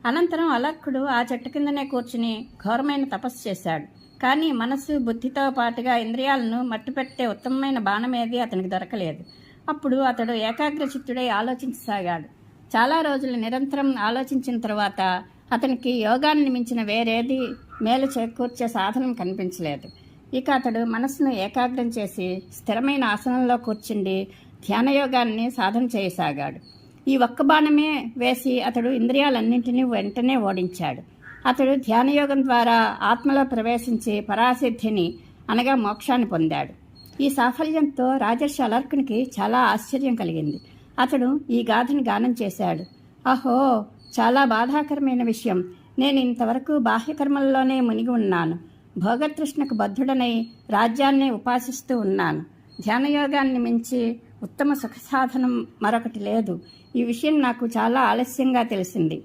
అనంతరం అలక్కుడు ఆ చెట్టు కిందనే కూర్చుని ఘోరమైన తపస్సు చేశాడు. కానీ మనస్సు బుద్ధితో పాటుగా ఇంద్రియాలను మట్టుపెట్టే ఉత్తమమైన బాణమేది అతనికి దొరకలేదు. అప్పుడు అతడు ఏకాగ్రచిత్తుడై ఆలోచించసాగాడు. చాలా రోజులు నిరంతరం ఆలోచించిన తరువాత అతనికి యోగాన్ని మించిన వేరేది మేలు చేకూర్చే సాధనం కనిపించలేదు. ఇక అతడు మనస్సును ఏకాగ్రం చేసి స్థిరమైన ఆసనంలో కూర్చుండి ధ్యానయోగాన్ని సాధన చేయసాగాడు. ఈ ఒక్క బాణమే వేసి అతడు ఇంద్రియాలన్నింటినీ వెంటనే ఓడించాడు. అతడు ధ్యానయోగం ద్వారా ఆత్మలో ప్రవేశించి పరాసిద్ధిని అనగా మోక్షాన్ని పొందాడు. ఈ సాఫల్యంతో రాజర్షి అలర్కునికి చాలా ఆశ్చర్యం కలిగింది. అతడు ఈ గాథని గానం చేశాడు. అహో, చాలా బాధాకరమైన విషయం. నేను ఇంతవరకు బాహ్యకర్మల్లోనే మునిగి ఉన్నాను. భోగతృష్ణకు బద్ధుడనై రాజ్యాన్ని ఉపాసిస్తూ ఉన్నాను. ధ్యానయోగాన్ని మించి ఉత్తమ సుఖ సాధనం మరొకటి లేదు. ఈ విషయం నాకు చాలా ఆలస్యంగా తెలిసింది.